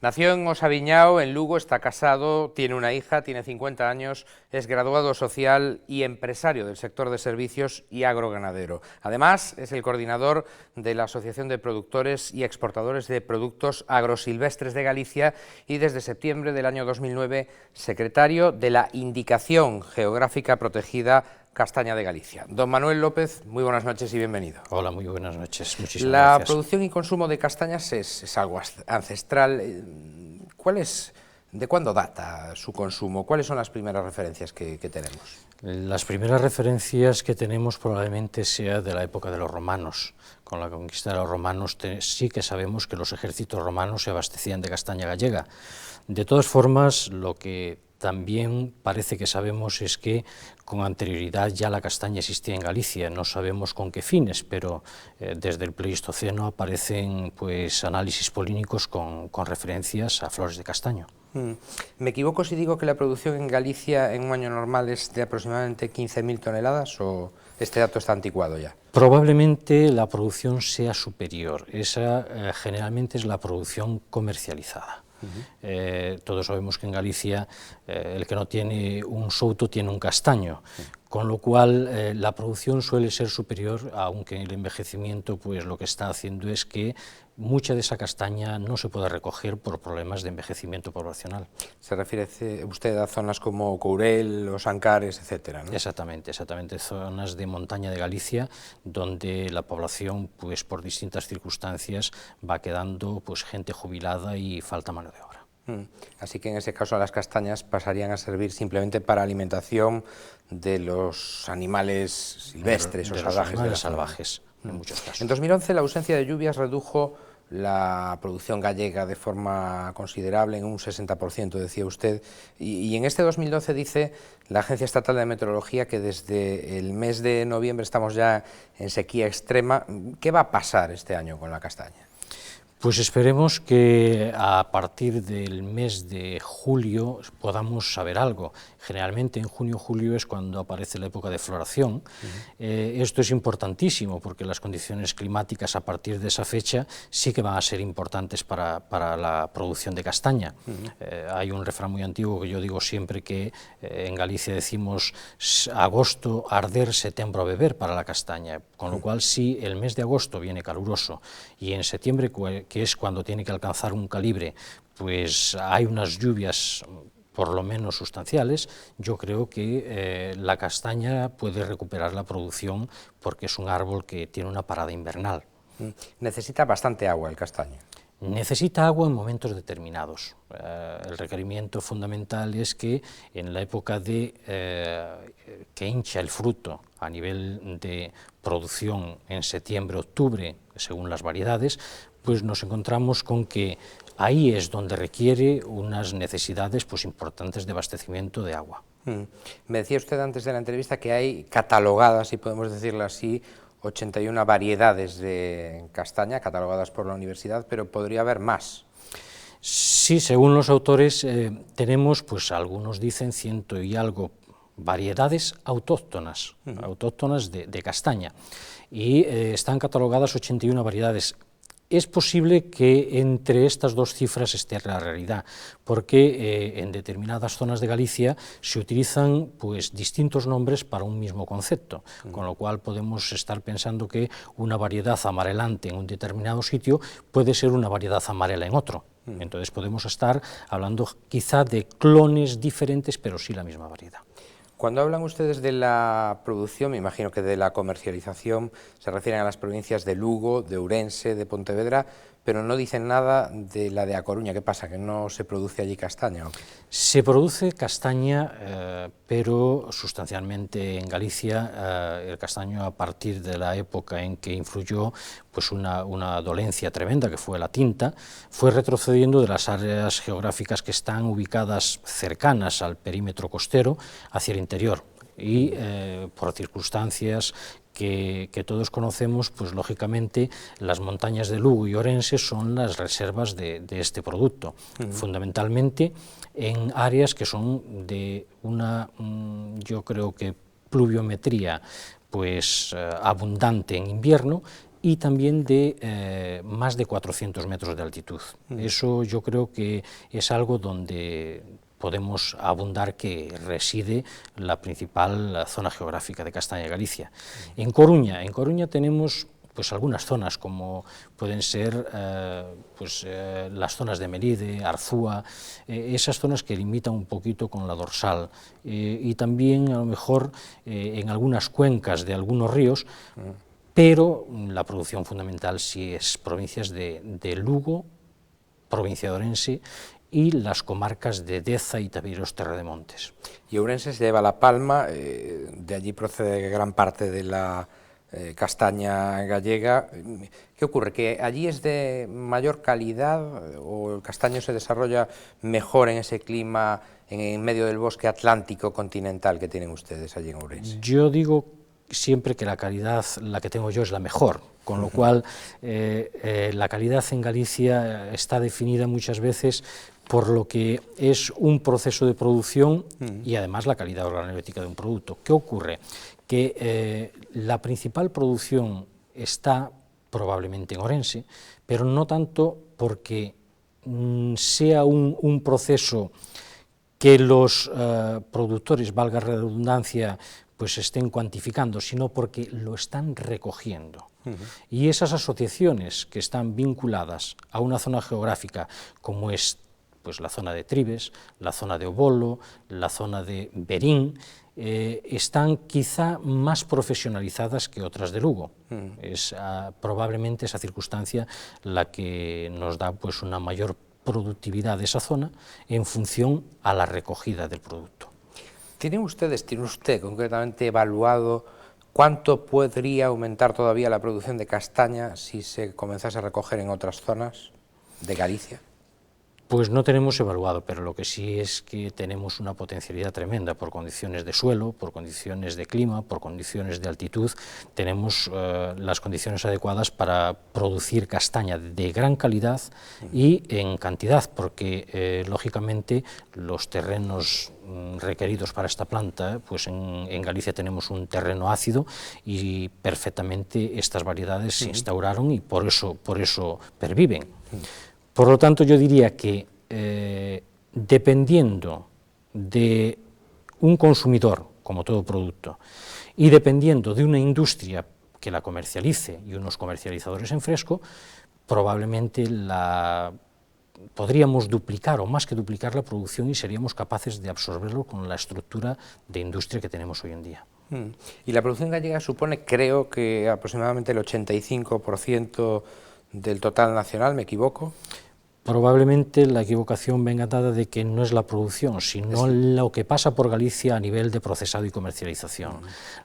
Nació en Osaviñao, en Lugo, está casado, tiene una hija, tiene 50 años, es graduado social y empresario del sector de servicios y agroganadero. Además, es el coordinador de la Asociación de Productores y Exportadores de Productos Agrosilvestres de Galicia y desde septiembre del año 2009 secretario de la Indicación Geográfica Protegida Castaña de Galicia. Don Manuel López, muy buenas noches y bienvenido. Hola, muy buenas noches, muchísimas La gracias. producción y consumo de castañas es algo ancestral. ¿De cuándo data su consumo? ¿Cuáles son las primeras referencias que tenemos? Las primeras referencias que tenemos probablemente sea de la época de los romanos. Con la conquista de los romanos sí que sabemos que los ejércitos romanos se abastecían de castaña gallega. De todas formas, lo que también parece que sabemos es que con anterioridad ya la castaña existía en Galicia. No sabemos con qué fines, pero desde el Pleistoceno aparecen pues análisis polínicos con referencias a flores de castaño. ¿Me equivoco si digo que la producción en Galicia en un año normal es de aproximadamente 15.000 toneladas o este dato está anticuado ya? Probablemente la producción sea superior. Esa generalmente es la producción comercializada. Todos sabemos que en Galicia el que no tiene un souto tiene un castaño, con lo cual la producción suele ser superior, aunque el envejecimiento pues lo que está haciendo es que mucha de esa castaña no se puede recoger por problemas de envejecimiento poblacional. Se refiere usted a zonas como Courel, Los Ancares, etcétera, ¿no? Exactamente, zonas de montaña de Galicia donde la población pues por distintas circunstancias va quedando pues gente jubilada y falta mano de obra. Así que en ese caso las castañas pasarían a servir simplemente para alimentación de los animales silvestres o salvajes. En muchos casos. En 2011 la ausencia de lluvias redujo la producción gallega de forma considerable, en un 60%, decía usted, y en este 2012 dice la Agencia Estatal de Meteorología que desde el mes de noviembre estamos ya en sequía extrema. ¿Qué va a pasar este año con la castaña? Pues esperemos que a partir del mes de julio podamos saber algo. Generalmente en junio-julio es cuando aparece la época de floración. Esto es importantísimo porque las condiciones climáticas a partir de esa fecha sí que van a ser importantes para la producción de castaña. Hay un refrán muy antiguo que yo digo siempre que en Galicia decimos agosto arder, septiembre a beber para la castaña, con lo cual si el mes de agosto viene caluroso y en septiembre, que es cuando tiene que alcanzar un calibre, pues hay unas lluvias por lo menos sustanciales, yo creo que la castaña puede recuperar la producción porque es un árbol que tiene una parada invernal. Necesita bastante agua el castaño. Necesita agua en momentos determinados. El requerimiento fundamental es que en la época de que hincha el fruto a nivel de producción en septiembre-octubre, según las variedades, pues nos encontramos con que ahí es donde requiere unas necesidades pues importantes de abastecimiento de agua. Me decía usted antes de la entrevista que hay catalogadas, si podemos decirlo así, 81 variedades de castaña catalogadas por la universidad, pero podría haber más. Sí, según los autores tenemos, pues algunos dicen 100 y algo variedades autóctonas, autóctonas de castaña, y están catalogadas 81 variedades. Es posible que entre estas dos cifras esté la realidad, porque en determinadas zonas de Galicia se utilizan pues, distintos nombres para un mismo concepto, con lo cual podemos estar pensando que una variedad amarelante en un determinado sitio puede ser una variedad amarela en otro. Entonces podemos estar hablando quizá de clones diferentes, pero sí la misma variedad. Cuando hablan ustedes de la producción, me imagino que de la comercialización, se refieren a las provincias de Lugo, de Ourense, de Pontevedra, pero no dicen nada de la de A Coruña. ¿Qué pasa, que no se produce allí castaña? ¿O qué? Se produce castaña, pero sustancialmente en Galicia el castaño a partir de la época en que influyó pues una dolencia tremenda que fue la tinta, fue retrocediendo de las áreas geográficas que están ubicadas cercanas al perímetro costero hacia el interior y por circunstancias que todos conocemos, pues lógicamente las montañas de Lugo y Ourense son las reservas de este producto, fundamentalmente en áreas que son de una, yo creo que pluviometría pues abundante en invierno y también de más de 400 metros de altitud. Eso yo creo que es algo donde podemos abundar que reside la principal zona geográfica de Castaña de Galicia. En Coruña tenemos pues algunas zonas como pueden ser las zonas de Melide, Arzúa, esas zonas que limitan un poquito con la dorsal, y también a lo mejor en algunas cuencas de algunos ríos, pero la producción fundamental sí es provincias de Lugo, provincia de Ourense, y las comarcas de Deza y Tabiros Terrademontes. Y Ourense se lleva La Palma, de allí procede gran parte de la castaña gallega. ¿Qué ocurre? ¿Que allí es de mayor calidad o el castaño se desarrolla mejor en ese clima en medio del bosque atlántico continental que tienen ustedes allí en Ourense? Yo digo siempre que la calidad, la que tengo yo, es la mejor, con lo cual la calidad en Galicia está definida muchas veces por lo que es un proceso de producción y además la calidad organoléptica de un producto. ¿Qué ocurre? Que la principal producción está probablemente en Ourense, pero no tanto porque sea un proceso que los productores, valga la redundancia, pues estén cuantificando, sino porque lo están recogiendo. Y esas asociaciones que están vinculadas a una zona geográfica como es pues la zona de Tribes, la zona de Obolo, la zona de Berín, están quizá más profesionalizadas que otras de Lugo. Es probablemente esa circunstancia la que nos da pues una mayor productividad de esa zona en función a la recogida del producto. ¿Tiene usted concretamente evaluado cuánto podría aumentar todavía la producción de castaña si se comenzase a recoger en otras zonas de Galicia? Pues no tenemos evaluado, pero lo que sí es que tenemos una potencialidad tremenda por condiciones de suelo, por condiciones de clima, por condiciones de altitud. Tenemos las condiciones adecuadas para producir castaña de gran calidad y en cantidad, porque lógicamente los terrenos requeridos para esta planta, pues en Galicia tenemos un terreno ácido y perfectamente estas variedades se instauraron y por eso perviven. Por lo tanto, yo diría que dependiendo de un consumidor, como todo producto, y dependiendo de una industria que la comercialice y unos comercializadores en fresco, probablemente podríamos duplicar o más que duplicar la producción y seríamos capaces de absorberlo con la estructura de industria que tenemos hoy en día. Y la producción gallega supone, creo que aproximadamente el 85% del total nacional, ¿me equivoco? Probablemente la equivocación venga dada de que no es la producción, sino lo que pasa por Galicia a nivel de procesado y comercialización.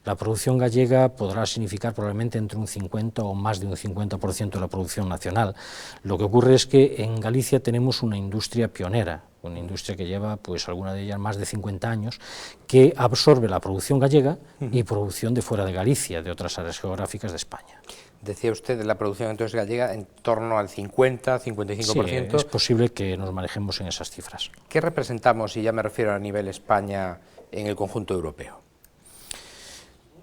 La producción gallega podrá significar probablemente entre un 50 o más de un 50% de la producción nacional. Lo que ocurre es que en Galicia tenemos una industria pionera, una industria que lleva, pues alguna de ellas, más de 50 años, que absorbe la producción gallega y producción de fuera de Galicia, de otras áreas geográficas de España. Decía usted de la producción entonces gallega en torno al 50-55%. Sí, es posible que nos manejemos en esas cifras. ¿Qué representamos, y ya me refiero a nivel España, en el conjunto europeo?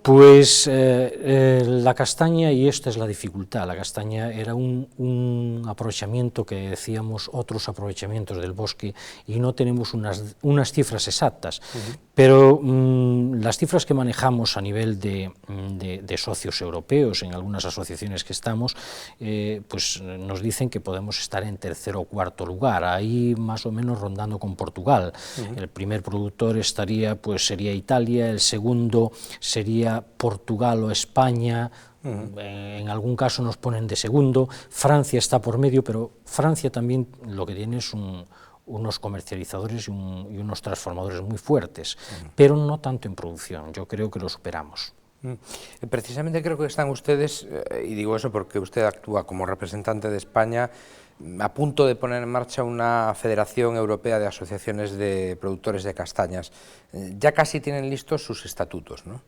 Pues la castaña, y esta es la dificultad, la castaña era un aprovechamiento que decíamos otros aprovechamientos del bosque y no tenemos unas cifras exactas, pero las cifras que manejamos a nivel de socios europeos, en algunas asociaciones que estamos, pues nos dicen que podemos estar en tercero o cuarto lugar, ahí más o menos rondando con Portugal. El primer productor sería Italia, el segundo sería Portugal o España, en algún caso nos ponen de segundo, Francia está por medio, pero Francia también lo que tiene es unos comercializadores y unos transformadores muy fuertes, pero no tanto en producción, yo creo que lo superamos. Precisamente creo que están ustedes, y digo eso porque usted actúa como representante de España, a punto de poner en marcha una Federación Europea de Asociaciones de Productores de Castañas. Ya casi tienen listos sus estatutos, ¿no?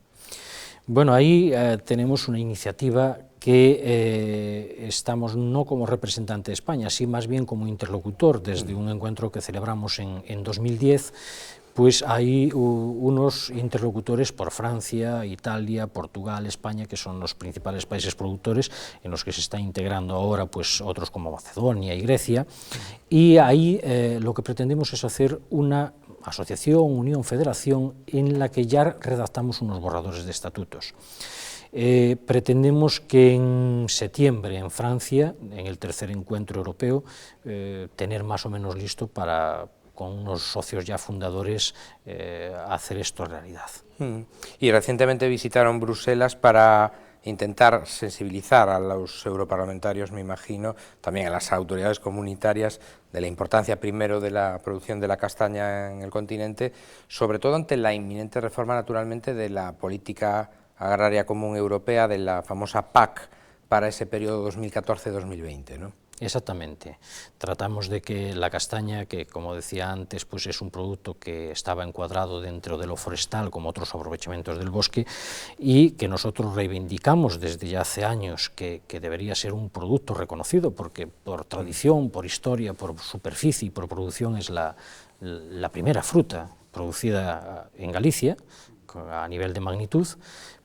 Bueno, ahí tenemos una iniciativa que estamos no como representante de España, sí más bien como interlocutor desde un encuentro que celebramos en 2010, pues hay unos interlocutores por Francia, Italia, Portugal, España, que son los principales países productores, en los que se está integrando ahora pues otros como Macedonia y Grecia, y ahí lo que pretendemos es hacer una asociación, unión, federación, en la que ya redactamos unos borradores de estatutos. Pretendemos que en septiembre en Francia, en el tercer encuentro europeo, tener más o menos listo para, con unos socios ya fundadores, hacer esto realidad. Y recientemente visitaron Bruselas para intentar sensibilizar a los europarlamentarios, me imagino, también a las autoridades comunitarias, de la importancia primero de la producción de la castaña en el continente, sobre todo ante la inminente reforma, naturalmente, de la política agraria común europea, de la famosa PAC, para ese periodo 2014-2020, ¿no? Exactamente. Tratamos de que la castaña, que como decía antes, pues es un producto que estaba encuadrado dentro de lo forestal como otros aprovechamientos del bosque, y que nosotros reivindicamos desde ya hace años que debería ser un producto reconocido, porque por tradición, por historia, por superficie y por producción es la primera fruta producida en Galicia a nivel de magnitud,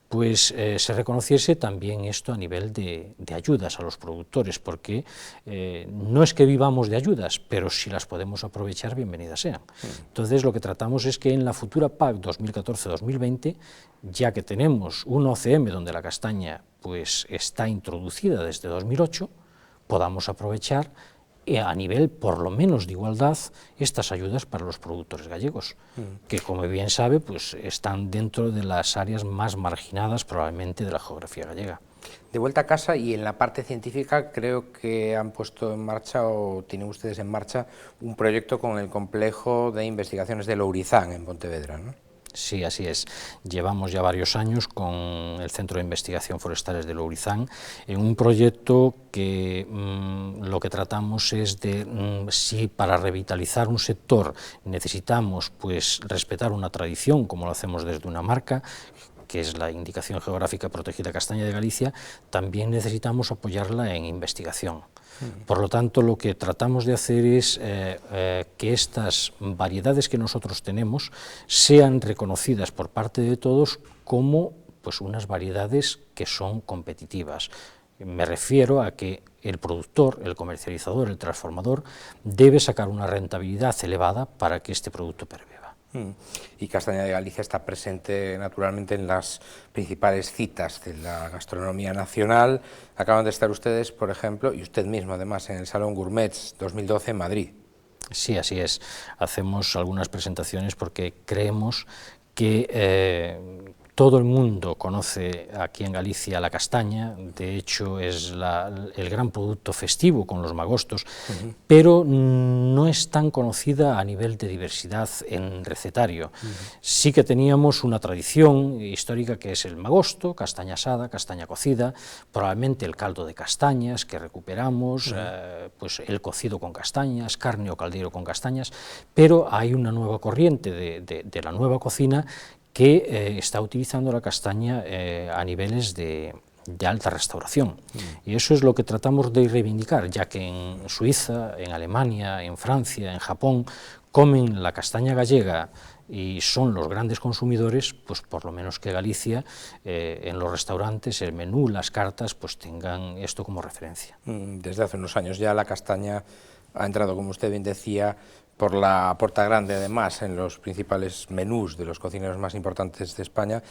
pues se reconociese también esto a nivel de ayudas a los productores, porque no es que vivamos de ayudas, pero si las podemos aprovechar, bienvenidas sean. Entonces lo que tratamos es que en la futura PAC 2014-2020, ya que tenemos un OCM donde la castaña pues está introducida desde 2008, podamos aprovechar a nivel, por lo menos, de igualdad, estas ayudas para los productores gallegos, que, como bien sabe, pues están dentro de las áreas más marginadas, probablemente, de la geografía gallega. De vuelta a casa, y en la parte científica, creo que han puesto en marcha, o tienen ustedes en marcha, un proyecto con el complejo de investigaciones de Lourizán, en Pontevedra, ¿no? Sí, así es. Llevamos ya varios años con el Centro de Investigación Forestales de Lourizán en un proyecto que lo que tratamos es de si para revitalizar un sector necesitamos pues respetar una tradición, como lo hacemos desde una marca, que es la Indicación Geográfica Protegida Castaña de Galicia, también necesitamos apoyarla en investigación. Por lo tanto, lo que tratamos de hacer es que estas variedades que nosotros tenemos sean reconocidas por parte de todos como pues, unas variedades que son competitivas. Me refiero a que el productor, el comercializador, el transformador debe sacar una rentabilidad elevada para que este producto perviva. Y Castaña de Galicia está presente naturalmente en las principales citas de la gastronomía nacional. Acaban de estar ustedes, por ejemplo, y usted mismo además, en el Salón Gourmets 2012 en Madrid. Sí, así es. Hacemos algunas presentaciones porque creemos que todo el mundo conoce aquí en Galicia la castaña, de hecho es el gran producto festivo con los magostos, pero no es tan conocida a nivel de diversidad en recetario. Sí que teníamos una tradición histórica que es el magosto, castaña asada, castaña cocida, probablemente el caldo de castañas que recuperamos, pues el cocido con castañas, carne o caldero con castañas, pero hay una nueva corriente de la nueva cocina que está utilizando la castaña a niveles de alta restauración. Y eso es lo que tratamos de reivindicar, ya que en Suiza, en Alemania, en Francia, en Japón, comen la castaña gallega y son los grandes consumidores, pues por lo menos que Galicia, en los restaurantes, el menú, las cartas, pues tengan esto como referencia. Desde hace unos años ya la castaña ha entrado, como usted bien decía, por la puerta grande, además, en los principales menús de los cocineros más importantes de España.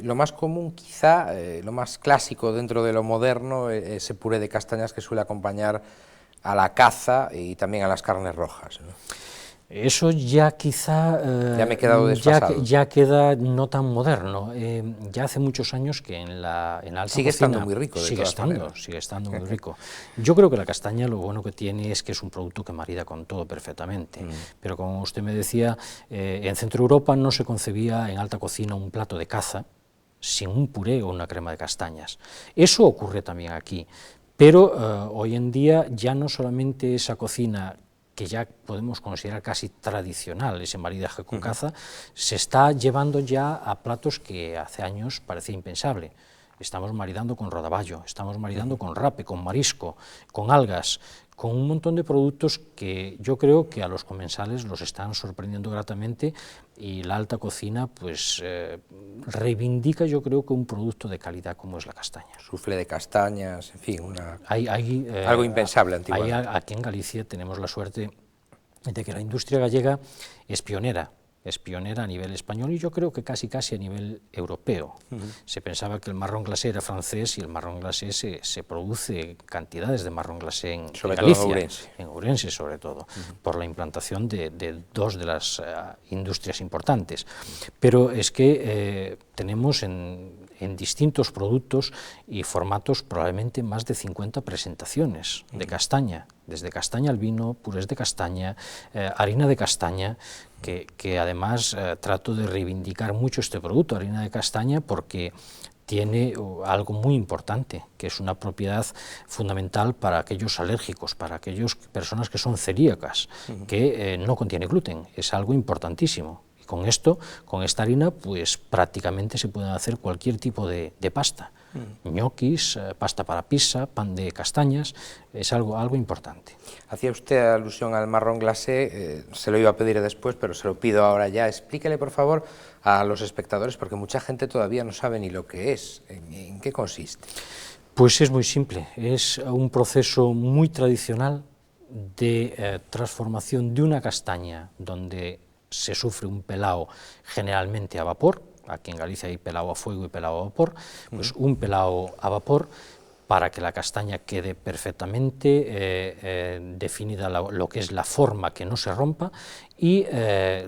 Lo más común, quizá, lo más clásico dentro de lo moderno, ese puré de castañas que suele acompañar a la caza y también a las carnes rojas, ¿no? Eso ya quizá ya me he quedado desfasado. Ya queda no tan moderno. Ya hace muchos años que en la alta sigue cocina, estando muy rico, sigue estando muy rico. Yo creo que la castaña lo bueno que tiene es que es un producto que marida con todo perfectamente. Pero como usted me decía, en Centro Europa no se concebía en alta cocina un plato de caza sin un puré o una crema de castañas. Eso ocurre también aquí. Pero hoy en día ya no solamente esa cocina que ya podemos considerar casi tradicional, ese maridaje con caza, se está llevando ya a platos que hace años parecía impensable. estamos maridando con rodaballo, estamos maridando con rape, con marisco, con algas, con un montón de productos que yo creo que a los comensales los están sorprendiendo gratamente, y la alta cocina pues reivindica, yo creo, que un producto de calidad como es la castaña. Soufflé de castañas, en fin, algo impensable antiguamente. Aquí en Galicia tenemos la suerte de que la industria gallega es pionera a nivel español, y yo creo que casi a nivel europeo. Se pensaba que el marrón glacé era francés, y el marrón glacé se produce cantidades de marrón glacé en Galicia, en Ourense sobre todo, por la implantación de dos de las industrias importantes. Pero es que tenemos en distintos productos y formatos probablemente más de 50 presentaciones de castaña, desde castaña al vino, purés de castaña, harina de castaña, que además trato de reivindicar mucho este producto, harina de castaña, porque tiene algo muy importante, que es una propiedad fundamental para aquellos alérgicos, para aquellas personas que son celíacas, que no contiene gluten, es algo importantísimo. Y con esto, con esta harina, pues prácticamente se pueden hacer cualquier tipo de pasta, ñoquis, pasta para pizza, pan de castañas, es algo importante. Hacía usted alusión al marrón glacé, se lo iba a pedir después, pero se lo pido ahora ya. Explíquele, por favor, a los espectadores, porque mucha gente todavía no sabe ni lo que es, en qué consiste. Pues es muy simple, es un proceso muy tradicional de transformación de una castaña donde se sufre un pelao generalmente a vapor. Aquí en Galicia hay pelao a fuego y pelao a vapor, pues un pelao a vapor para que la castaña quede perfectamente definida lo que es la forma, que no se rompa, y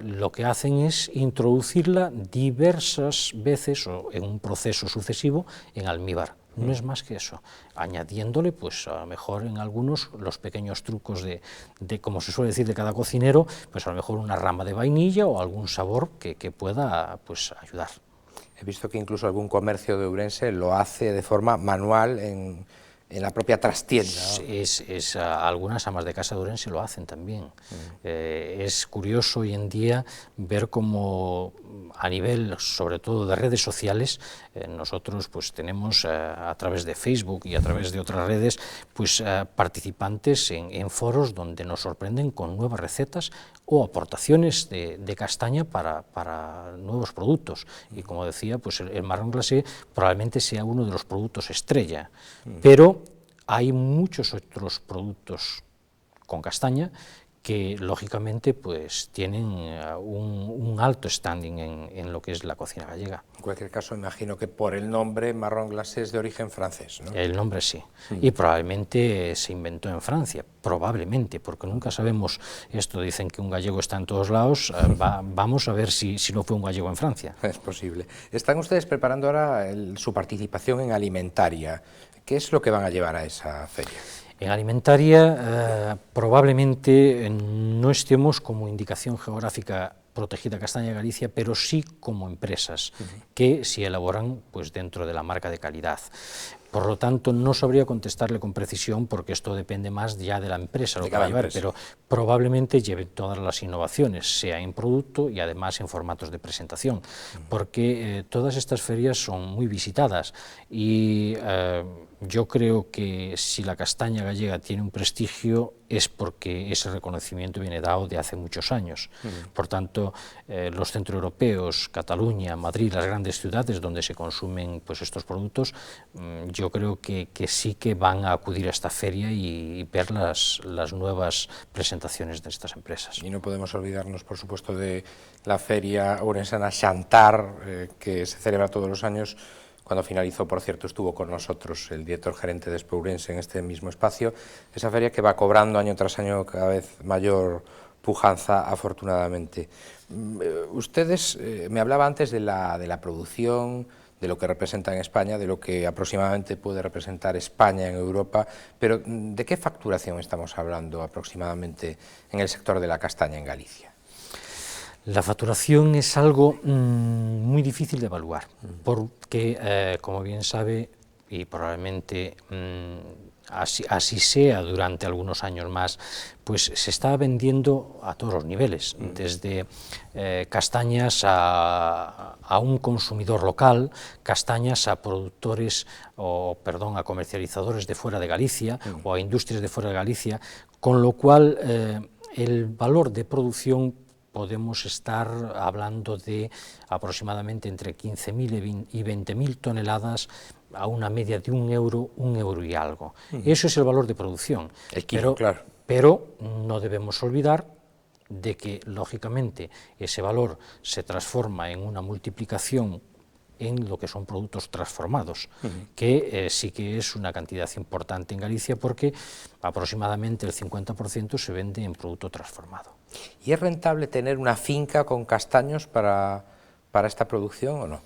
lo que hacen es introducirla diversas veces o en un proceso sucesivo en almíbar. No es más que eso, añadiéndole, pues a lo mejor en algunos, los pequeños trucos de como se suele decir, de cada cocinero, pues a lo mejor una rama de vainilla o algún sabor que pueda pues ayudar. He visto que incluso algún comercio de Ourense lo hace de forma manual en la propia trastienda, ¿no? Algunas amas de casa de Ourense lo hacen también. Es curioso hoy en día ver cómo a nivel, sobre todo de redes sociales, nosotros pues tenemos a través de Facebook y a través de otras redes pues participantes en foros donde nos sorprenden con nuevas recetas o aportaciones de castaña para nuevos productos. Y como decía, pues el marrón glacé probablemente sea uno de los productos estrella, pero hay muchos otros productos con castaña que lógicamente pues tienen un alto standing en lo que es la cocina gallega. En cualquier caso, imagino que por el nombre marrón glacé es de origen francés, ¿no? El nombre sí, y probablemente se inventó en Francia, probablemente, porque nunca sabemos esto, dicen que un gallego está en todos lados, vamos a ver si no fue un gallego en Francia. Es posible. Están ustedes preparando ahora su participación en Alimentaria. ¿Qué es lo que van a llevar a esa feria? En Alimentaria probablemente no estemos como indicación geográfica protegida Castaña de Galicia, pero sí como empresas que sí elaboran pues dentro de la marca de calidad. Por lo tanto, no sabría contestarle con precisión porque esto depende más ya de la empresa, lo que va a llevar, pero probablemente lleve todas las innovaciones, sea en producto y además en formatos de presentación, porque todas estas ferias son muy visitadas y yo creo que si la castaña gallega tiene un prestigio es porque ese reconocimiento viene dado de hace muchos años. Por tanto, los centroeuropeos, Cataluña, Madrid, las grandes ciudades donde se consumen pues, estos productos, yo creo que sí que van a acudir a esta feria y ver las nuevas presentaciones de estas empresas. Y no podemos olvidarnos, por supuesto, de la feria ourensana Xantar, que se celebra todos los años. Cuando finalizó, por cierto, estuvo con nosotros el director gerente de Expo Ourense en este mismo espacio. Esa feria que va cobrando año tras año cada vez mayor pujanza, afortunadamente. Ustedes, me hablaba antes de la producción, de lo que representa en España, de lo que aproximadamente puede representar España en Europa, pero ¿de qué facturación estamos hablando aproximadamente en el sector de la castaña en Galicia? La facturación es algo muy difícil de evaluar, porque, como bien sabe, y probablemente así sea durante algunos años más, pues se está vendiendo a todos los niveles, desde castañas a un consumidor local, castañas a productores, a comercializadores de fuera de Galicia o a industrias de fuera de Galicia, con lo cual el valor de producción podemos estar hablando de aproximadamente entre 15.000 y 20.000 toneladas a una media de un euro y algo. Eso es el valor de producción. El kilo, claro. Pero no debemos olvidar de que, lógicamente, ese valor se transforma en una multiplicación en lo que son productos transformados, que sí que es una cantidad importante en Galicia, porque aproximadamente el 50% se vende en producto transformado. ¿Y es rentable tener una finca con castaños para esta producción o no,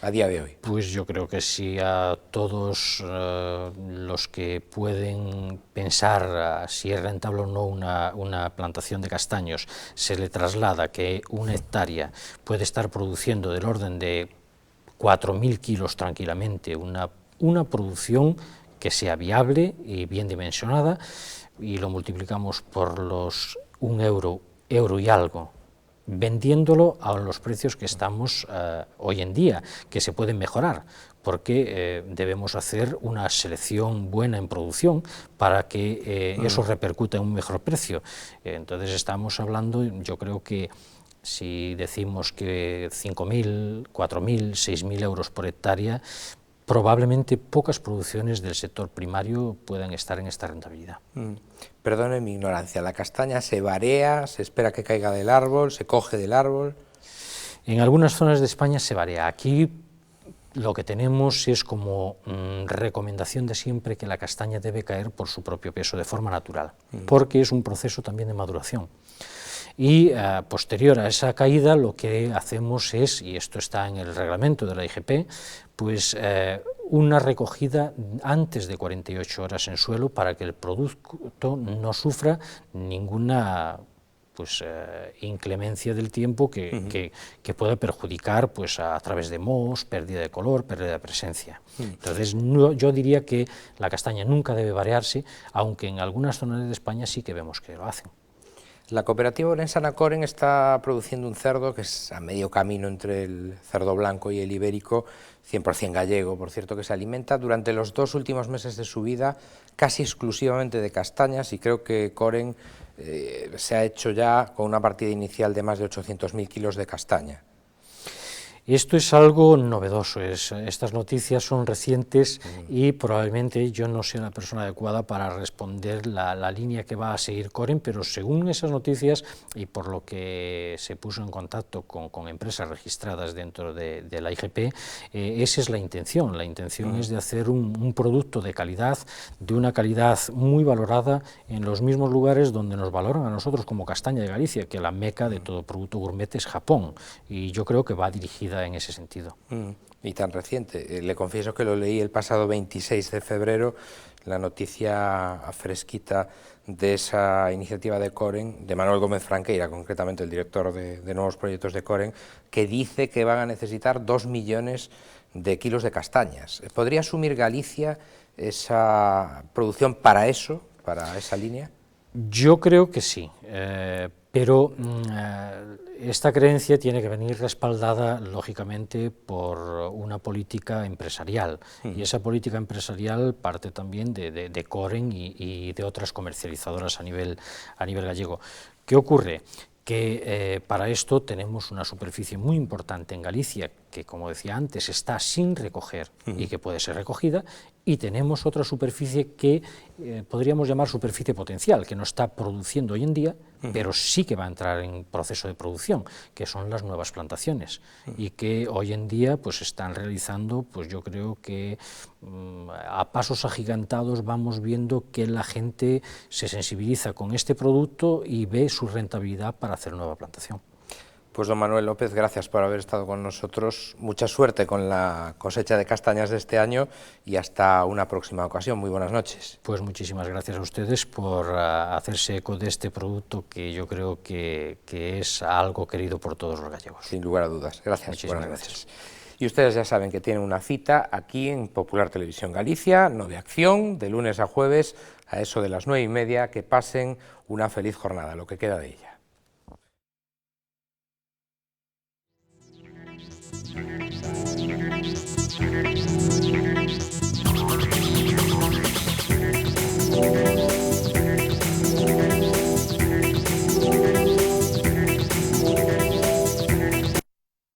a día de hoy? Pues yo creo que si a todos los que pueden pensar si es rentable o no una plantación de castaños se le traslada que una hectárea puede estar produciendo del orden de 4.000 kilos tranquilamente, una producción que sea viable y bien dimensionada, y lo multiplicamos por los un euro y algo, vendiéndolo a los precios que estamos hoy en día, que se pueden mejorar, porque debemos hacer una selección buena en producción para que eso repercuta en un mejor precio. Entonces estamos hablando, yo creo que si decimos que 5.000, 4.000, 6.000 euros por hectárea, probablemente pocas producciones del sector primario puedan estar en esta rentabilidad. Perdone mi ignorancia, ¿la castaña se varea, se espera que caiga del árbol, se coge del árbol? En algunas zonas de España se varea. Aquí lo que tenemos es como recomendación de siempre que la castaña debe caer por su propio peso, de forma natural, porque es un proceso también de maduración. Y posterior a esa caída lo que hacemos es, y esto está en el reglamento de la IGP, pues una recogida antes de 48 horas en suelo para que el producto no sufra ninguna inclemencia del tiempo que pueda perjudicar a través de mohos, pérdida de color, pérdida de presencia. Entonces yo diría que la castaña nunca debe variarse, aunque en algunas zonas de España sí que vemos que lo hacen. La cooperativa orensana Coren está produciendo un cerdo que es a medio camino entre el cerdo blanco y el ibérico, 100% gallego, por cierto, que se alimenta durante los 2 últimos meses de su vida casi exclusivamente de castañas, y creo que Coren se ha hecho ya con una partida inicial de más de 800.000 kilos de castaña. Esto es algo novedoso, estas noticias son recientes y probablemente yo no sea la persona adecuada para responder la línea que va a seguir Coren, pero según esas noticias y por lo que se puso en contacto con empresas registradas dentro de la IGP, esa es la intención es de hacer un producto de calidad, de una calidad muy valorada en los mismos lugares donde nos valoran a nosotros como Castaña de Galicia, que la meca de todo producto gourmet es Japón, y yo creo que va dirigida en ese sentido. Y tan reciente. Le confieso que lo leí el pasado 26 de febrero, la noticia fresquita de esa iniciativa de Coren, de Manuel Gómez Franqueira, concretamente el director de nuevos proyectos de Coren, que dice que van a necesitar 2 millones de kilos de castañas. ¿Podría asumir Galicia esa producción para eso, para esa línea? Yo creo que sí, pero esta creencia tiene que venir respaldada, lógicamente, por una política empresarial, y esa política empresarial parte también de Coren y de otras comercializadoras a nivel gallego. ¿Qué ocurre? Que para esto tenemos una superficie muy importante en Galicia, que, como decía antes, está sin recoger y que puede ser recogida, y tenemos otra superficie que podríamos llamar superficie potencial, que no está produciendo hoy en día, pero sí que va a entrar en proceso de producción, que son las nuevas plantaciones, y que hoy en día pues están realizando, pues yo creo que a pasos agigantados vamos viendo que la gente se sensibiliza con este producto y ve su rentabilidad para hacer nueva plantación. Pues don Manuel López, gracias por haber estado con nosotros, mucha suerte con la cosecha de castañas de este año y hasta una próxima ocasión. Muy buenas noches. Pues muchísimas gracias a ustedes por hacerse eco de este producto que yo creo que es algo querido por todos los gallegos. Sin lugar a dudas. Gracias. Muchísimas buenas gracias. noches. Y ustedes ya saben que tienen una cita aquí en Popular Televisión Galicia, No de Acción, de lunes a jueves, a eso de las 9:30, que pasen una feliz jornada, lo que queda de ella.